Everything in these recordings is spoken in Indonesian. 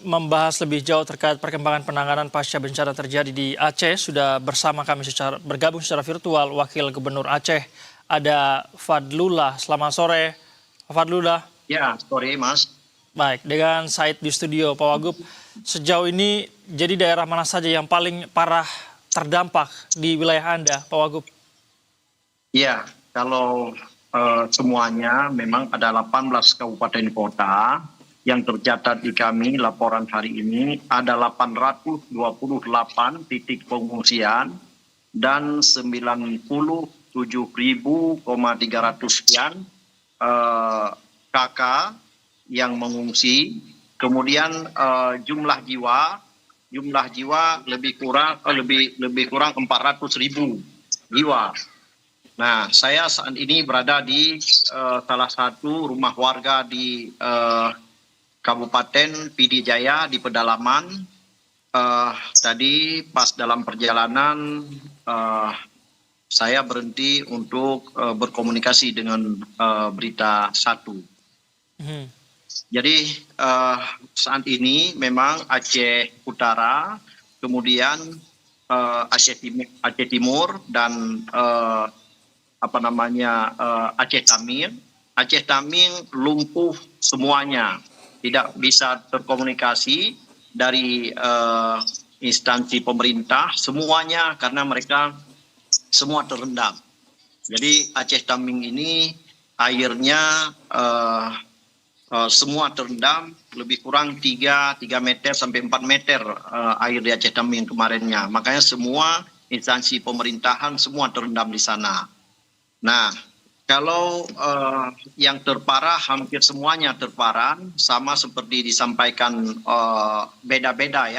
Membahas lebih jauh terkait perkembangan penanganan pasca bencana terjadi di Aceh, sudah bersama kami bergabung secara virtual Wakil Gubernur Aceh, ada Fadlullah. Selamat sore, Pak Fadlullah. Ya, sore Mas. Baik, dengan Said di studio, Pak Wagub. Sejauh ini, jadi daerah mana saja yang paling parah terdampak di wilayah Anda, Pak Wagub? Ya, kalau semuanya memang ada 18 kabupaten kota yang tercatat di kami laporan hari ini ada 828 titik pengungsian dan 97.300 sekian KK yang mengungsi. Kemudian jumlah jiwa lebih kurang 400.000 jiwa. Nah, saya saat ini berada di salah satu rumah warga di Kabupaten PD Jaya di pedalaman. Tadi pas dalam perjalanan saya berhenti untuk berkomunikasi dengan Berita Satu. Jadi saat ini memang Aceh Utara, kemudian Aceh Timur dan Aceh Tamin. Aceh Tamin lumpuh semuanya, tidak bisa terkomunikasi dari instansi pemerintah semuanya karena mereka semua terendam. Jadi Aceh Tamin ini airnya semua terendam, lebih kurang 3 meter sampai 4 meter air di Aceh Tamin kemarinnya. Makanya semua instansi pemerintahan semua terendam di sana. Nah, kalau yang terparah hampir semuanya terparah, sama seperti disampaikan beda-beda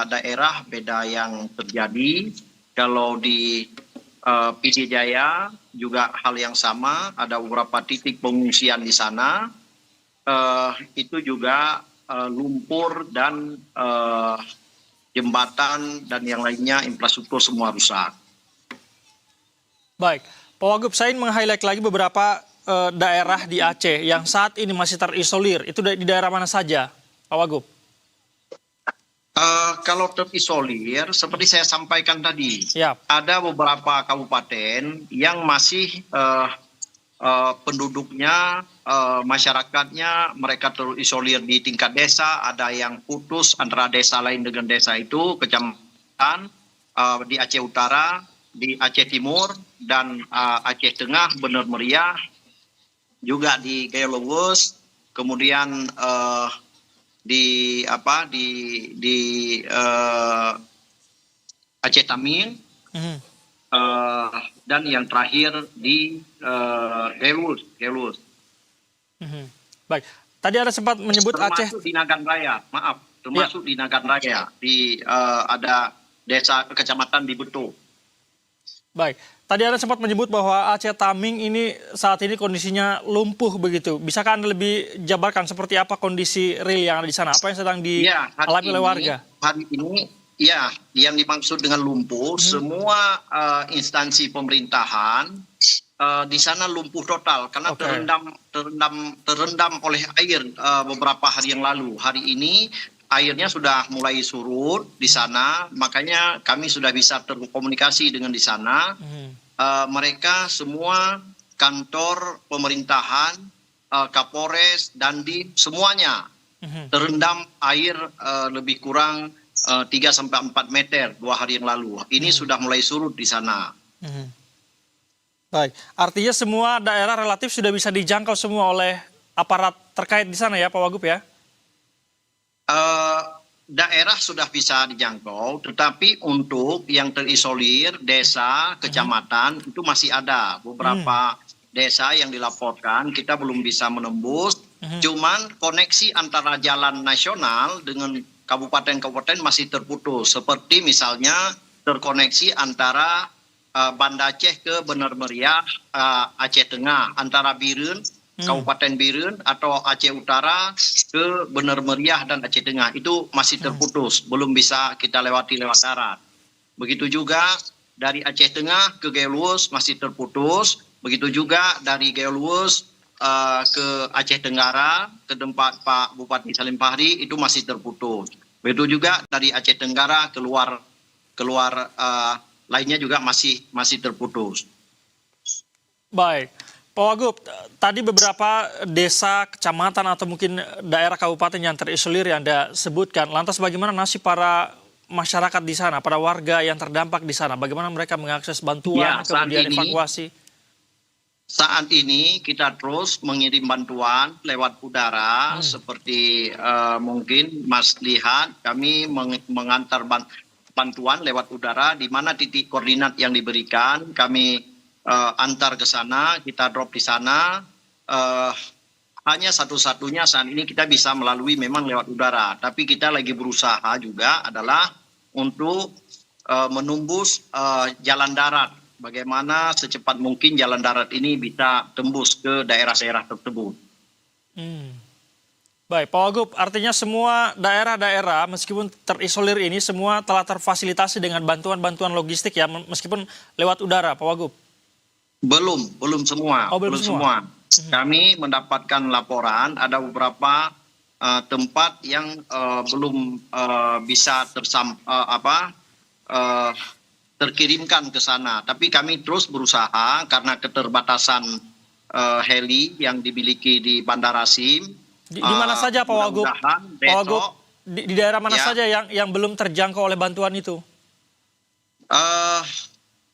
daerah, beda yang terjadi. Kalau di PD Jaya juga hal yang sama, ada beberapa titik pengungsian di sana, itu juga lumpur dan jembatan dan yang lainnya infrastruktur semua rusak. Baik, Pak Wagub, saya ingin meng-highlight lagi beberapa daerah di Aceh yang saat ini masih terisolir. Itu di daerah mana saja, Pak Wagub? Kalau terisolir, seperti saya sampaikan tadi, ada beberapa kabupaten yang masih penduduknya, masyarakatnya, mereka terisolir di tingkat desa, ada yang putus antara desa lain dengan desa itu, kecamatan di Aceh Utara, di Aceh Timur, dan Aceh Tengah, Bener Meriah, juga di Gaya Lowos, kemudian di Aceh Tamin, dan yang terakhir di Gelus. Baik, tadi ada sempat menyebut Aceh di Nagan Raya, termasuk di Nagan Raya, ada desa kecamatan di Betul. Baik, tadi Anda sempat menyebut bahwa Aceh Taming ini saat ini kondisinya lumpuh begitu. Bisakah Anda lebih jabarkan seperti apa kondisi real yang ada di sana? Apa yang sedang dialami oleh warga? Hari ini, ya, yang dimaksud dengan lumpuh, semua instansi pemerintahan di sana lumpuh total karena terendam oleh air beberapa hari yang lalu. Hari ini airnya sudah mulai surut di sana, makanya kami sudah bisa terkomunikasi dengan di sana. Mereka semua kantor pemerintahan, Kapolres, Dandim, semuanya terendam air lebih kurang 3-4 meter 2 hari yang lalu. Ini sudah mulai surut di sana. Baik, artinya semua daerah relatif sudah bisa dijangkau semua oleh aparat terkait di sana ya, Pak Wagub ya? Daerah sudah bisa dijangkau, tetapi untuk yang terisolir, desa, kecamatan, itu masih ada beberapa desa yang dilaporkan, kita belum bisa menembus, cuman koneksi antara jalan nasional dengan kabupaten-kabupaten masih terputus, seperti misalnya terkoneksi antara Banda Aceh ke Bener Meriah, Aceh Tengah, antara Birun, Kabupaten Birun atau Aceh Utara ke Bener Meriah dan Aceh Tengah, itu masih terputus, belum bisa kita lewati lewat darat. Begitu juga dari Aceh Tengah ke Gaya Luwus masih terputus, begitu juga dari Gaya Luwus ke Aceh Tenggara, ke tempat Pak Bupati Salim Fahri itu masih terputus. Begitu juga dari Aceh Tenggara keluar lainnya juga masih terputus. Baik, Pak Wagub, tadi beberapa desa, kecamatan atau mungkin daerah kabupaten yang terisolir yang Anda sebutkan. Lantas bagaimana nasib para masyarakat di sana, para warga yang terdampak di sana? Bagaimana mereka mengakses bantuan, Ya, kemudian evakuasi? Saat ini kita terus mengirim bantuan lewat udara seperti mungkin Mas lihat kami mengantar bantuan lewat udara di mana titik koordinat yang diberikan kami antar ke sana, kita drop di sana. Hanya satu-satunya saat ini kita bisa melalui memang lewat udara, tapi kita lagi berusaha juga adalah untuk menembus jalan darat. Bagaimana secepat mungkin jalan darat ini bisa tembus ke daerah-daerah tersebut. Baik, Pak Wagub, artinya semua daerah-daerah meskipun terisolir ini semua telah terfasilitasi dengan bantuan-bantuan logistik ya, meskipun lewat udara, Pak Wagub? Belum semua. Oh, belum semua. Kami mendapatkan laporan ada beberapa tempat yang belum bisa terkirimkan ke sana. Tapi kami terus berusaha karena keterbatasan heli yang dimiliki di Bandara Sim. Di mana saja Pak Wagub? Pak Wagub, di daerah mana saja yang belum terjangkau oleh bantuan itu?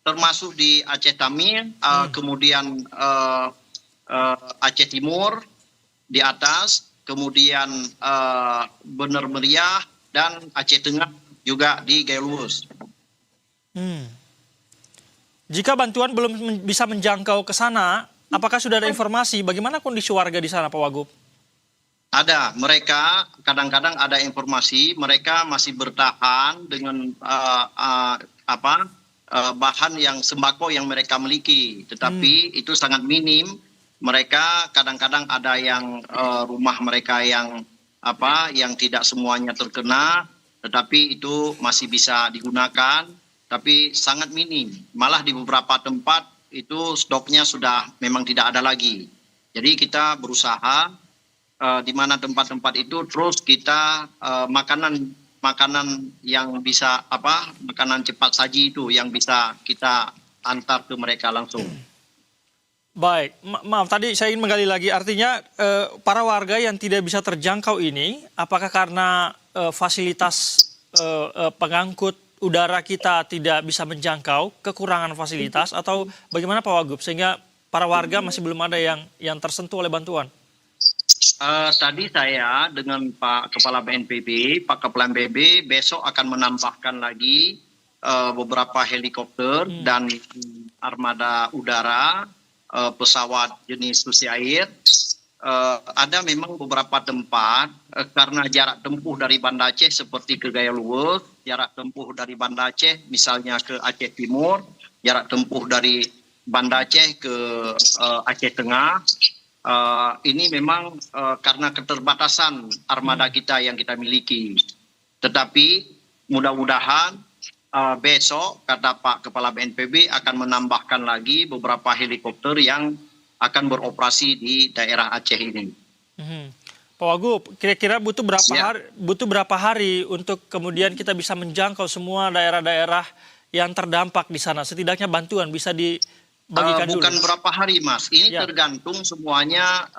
Termasuk di Aceh Tamir, kemudian Aceh Timur di atas, kemudian Bener Meriah, dan Aceh Tengah juga di Galuhus. Jika bantuan belum bisa menjangkau ke sana, apakah sudah ada informasi bagaimana kondisi warga di sana, Pak Wagub? Ada, mereka kadang-kadang ada informasi, mereka masih bertahan dengan bahan yang sembako yang mereka miliki, tetapi itu sangat minim. Mereka kadang-kadang ada yang rumah mereka yang tidak semuanya terkena, tetapi itu masih bisa digunakan. Tapi sangat minim, malah di beberapa tempat itu stoknya sudah memang tidak ada lagi. Jadi kita berusaha di mana tempat-tempat itu terus kita makanan yang bisa makanan cepat saji itu yang bisa kita antar ke mereka langsung. Baik, maaf tadi saya ingin menggali lagi, artinya para warga yang tidak bisa terjangkau ini apakah karena fasilitas pengangkut udara kita tidak bisa menjangkau, kekurangan fasilitas, atau bagaimana Pak Wagub sehingga para warga masih belum ada yang tersentuh oleh bantuan? Tadi saya dengan Pak Kepala BNPB, Pak Kepala BNPB besok akan menambahkan lagi beberapa helikopter dan armada udara, pesawat jenis Susi Air. Ada memang beberapa tempat karena jarak tempuh dari Banda Aceh seperti ke Galuhus, jarak tempuh dari Banda Aceh misalnya ke Aceh Timur, jarak tempuh dari Banda Aceh ke Aceh Tengah. Ini memang karena keterbatasan armada kita yang kita miliki. Tetapi mudah-mudahan besok kata Pak Kepala BNPB akan menambahkan lagi beberapa helikopter yang akan beroperasi di daerah Aceh ini. Pak Wagub, kira-kira butuh berapa hari untuk kemudian kita bisa menjangkau semua daerah-daerah yang terdampak di sana? Setidaknya bantuan bisa dibagikan dulu. Bukan berapa hari, Mas. Ini tergantung semuanya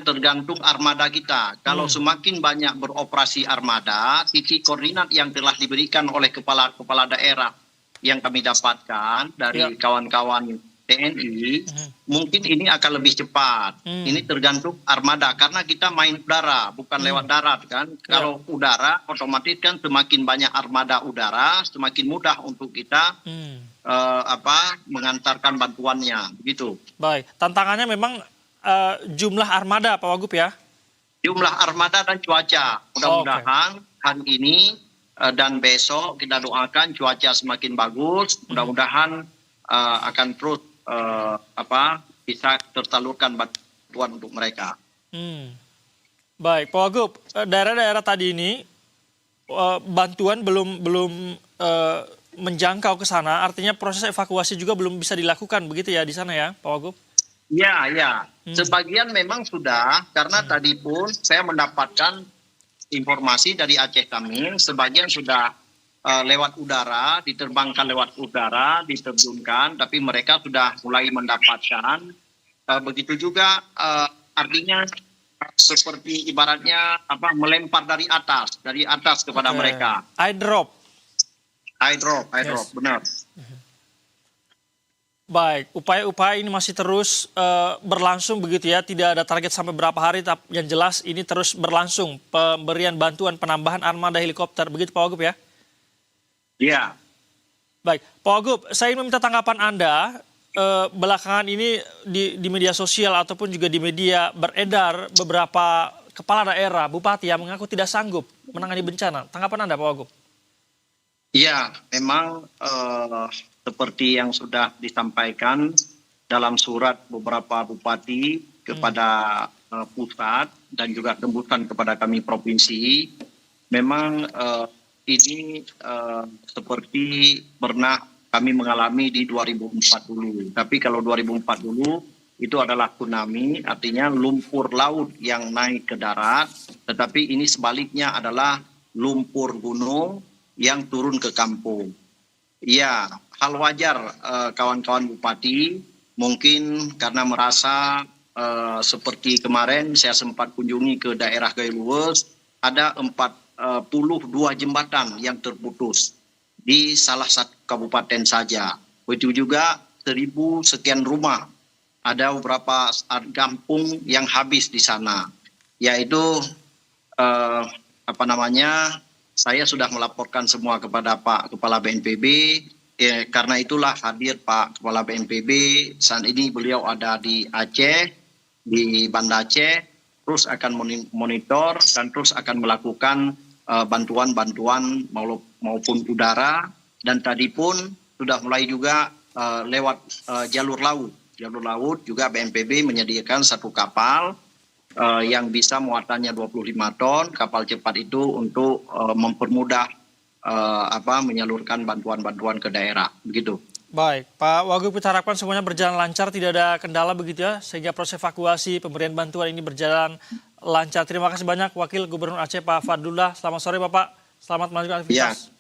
tergantung armada kita. Kalau semakin banyak beroperasi armada, titik koordinat yang telah diberikan oleh kepala daerah yang kami dapatkan dari kawan-kawan TNI, mungkin ini akan lebih cepat. Ini tergantung armada, karena kita main udara, bukan lewat darat kan. Kalau udara, otomatis kan semakin banyak armada udara, semakin mudah untuk kita mengantarkan bantuannya, begitu. Baik, tantangannya memang jumlah armada, Pak Wagub ya? Jumlah armada dan cuaca. Mudah-mudahan hari ini dan besok kita doakan cuaca semakin bagus. Mudah-mudahan akan terus bisa tersalurkan bantuan untuk mereka. Baik, Pak Wagub, daerah-daerah tadi ini bantuan belum menjangkau ke sana, artinya proses evakuasi juga belum bisa dilakukan begitu ya di sana ya, Pak Wagub? Ya, ya. Sebagian memang sudah, karena tadi pun saya mendapatkan informasi dari Aceh kami, sebagian sudah lewat udara, diterbangkan lewat udara, diterjunkan, tapi mereka sudah mulai mendapatkan. Begitu juga artinya seperti ibaratnya apa melempar dari atas kepada mereka. Eye drop. Eye drop, Yes. benar. Baik, upaya-upaya ini masih terus berlangsung begitu ya, tidak ada target sampai berapa hari, tapi yang jelas ini terus berlangsung pemberian bantuan penambahan armada helikopter, begitu Pak Wagub ya? Iya. Baik, Pak Wagub, saya ingin meminta tanggapan Anda, belakangan ini di media sosial ataupun juga di media beredar beberapa kepala daerah, bupati yang mengaku tidak sanggup menangani bencana. Tanggapan Anda Pak Wagub? Iya, memang seperti yang sudah disampaikan dalam surat beberapa bupati kepada pusat dan juga tembusan kepada kami provinsi, memang ini seperti pernah kami mengalami di 2004 dulu. Tapi kalau 2004 dulu itu adalah tsunami, artinya lumpur laut yang naik ke darat, tetapi ini sebaliknya adalah lumpur gunung yang turun ke kampung. Ya, hal wajar kawan-kawan bupati mungkin karena merasa seperti kemarin saya sempat kunjungi ke daerah Gailuwes, ada 42 jembatan yang terputus di salah satu kabupaten saja. Begitu juga 1.000 sekian rumah. Ada beberapa kampung yang habis di sana. Yaitu saya sudah melaporkan semua kepada Pak Kepala BNPB. Karena itulah hadir Pak Kepala BNPB. Saat ini beliau ada di Aceh, di Banda Aceh, terus akan monitor dan terus akan melakukan bantuan-bantuan maupun udara, dan tadi pun sudah mulai juga lewat jalur laut. Jalur laut juga BNPB menyediakan satu kapal yang bisa muatannya 25 ton, kapal cepat itu untuk mempermudah menyalurkan bantuan-bantuan ke daerah, begitu. Baik, Pak Wagub, kita harapkan semuanya berjalan lancar, tidak ada kendala begitu ya, sehingga proses evakuasi pemberian bantuan ini berjalan lancar. Terima kasih banyak Wakil Gubernur Aceh Pak Fadlullah. Selamat sore Bapak, selamat melanjutkan aktivitas. Ya.